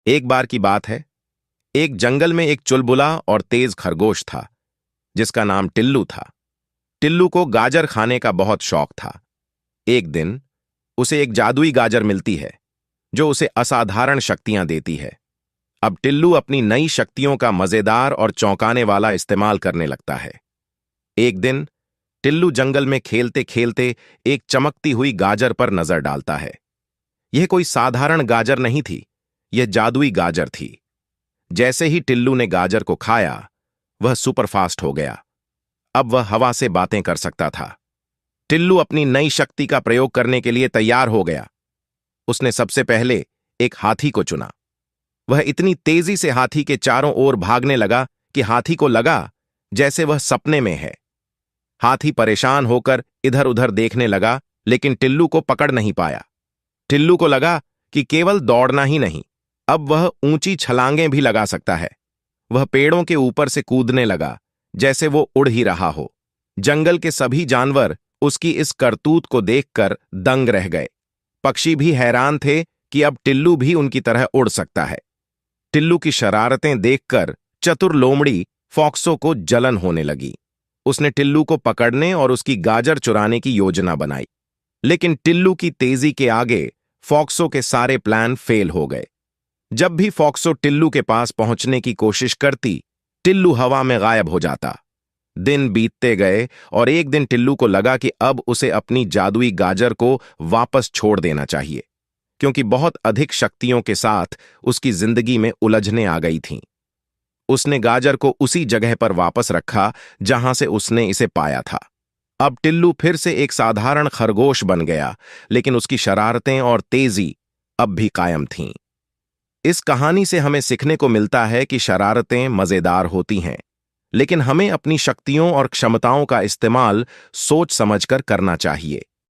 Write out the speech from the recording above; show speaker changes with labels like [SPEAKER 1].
[SPEAKER 1] एक बार की बात है। एक जंगल में एक चुलबुला और तेज खरगोश था जिसका नाम टिल्लू था। टिल्लू को गाजर खाने का बहुत शौक था। एक दिन उसे एक जादुई गाजर मिलती है जो उसे असाधारण शक्तियां देती है। अब टिल्लू अपनी नई शक्तियों का मजेदार और चौंकाने वाला इस्तेमाल करने लगता है। एक दिन टिल्लू जंगल में खेलते खेलते एक चमकती हुई गाजर पर नजर डालता है। यह कोई साधारण गाजर नहीं थी, यह जादुई गाजर थी। जैसे ही टिल्लू ने गाजर को खाया, वह सुपरफास्ट हो गया। अब वह हवा से बातें कर सकता था। टिल्लू अपनी नई शक्ति का प्रयोग करने के लिए तैयार हो गया। उसने सबसे पहले एक हाथी को चुना। वह इतनी तेजी से हाथी के चारों ओर भागने लगा कि हाथी को लगा जैसे वह सपने में है। हाथी परेशान होकर इधर उधर देखने लगा, लेकिन टिल्लू को पकड़ नहीं पाया। टिल्लू को लगा कि केवल दौड़ना ही नहीं, अब वह ऊंची छलांगें भी लगा सकता है। वह पेड़ों के ऊपर से कूदने लगा जैसे वो उड़ ही रहा हो। जंगल के सभी जानवर उसकी इस करतूत को देखकर दंग रह गए। पक्षी भी हैरान थे कि अब टिल्लू भी उनकी तरह उड़ सकता है। टिल्लू की शरारतें देखकर चतुर लोमड़ी फॉक्सो को जलन होने लगी। उसने टिल्लू को पकड़ने और उसकी गाजर चुराने की योजना बनाई, लेकिन टिल्लू की तेजी के आगे फॉक्सो के सारे प्लान फेल हो गए। जब भी फॉक्सो टिल्लू के पास पहुंचने की कोशिश करती, टिल्लू हवा में गायब हो जाता। दिन बीतते गए और एक दिन टिल्लू को लगा कि अब उसे अपनी जादुई गाजर को वापस छोड़ देना चाहिए, क्योंकि बहुत अधिक शक्तियों के साथ उसकी जिंदगी में उलझने आ गई थीं। उसने गाजर को उसी जगह पर वापस रखा जहां से उसने इसे पाया था। अब टिल्लू फिर से एक साधारण खरगोश बन गया, लेकिन उसकी शरारतें और तेजी अब भी कायम थीं। इस कहानी से हमें सीखने को मिलता है कि शरारतें मजेदार होती हैं, लेकिन हमें अपनी शक्तियों और क्षमताओं का इस्तेमाल सोच समझकर करना चाहिए।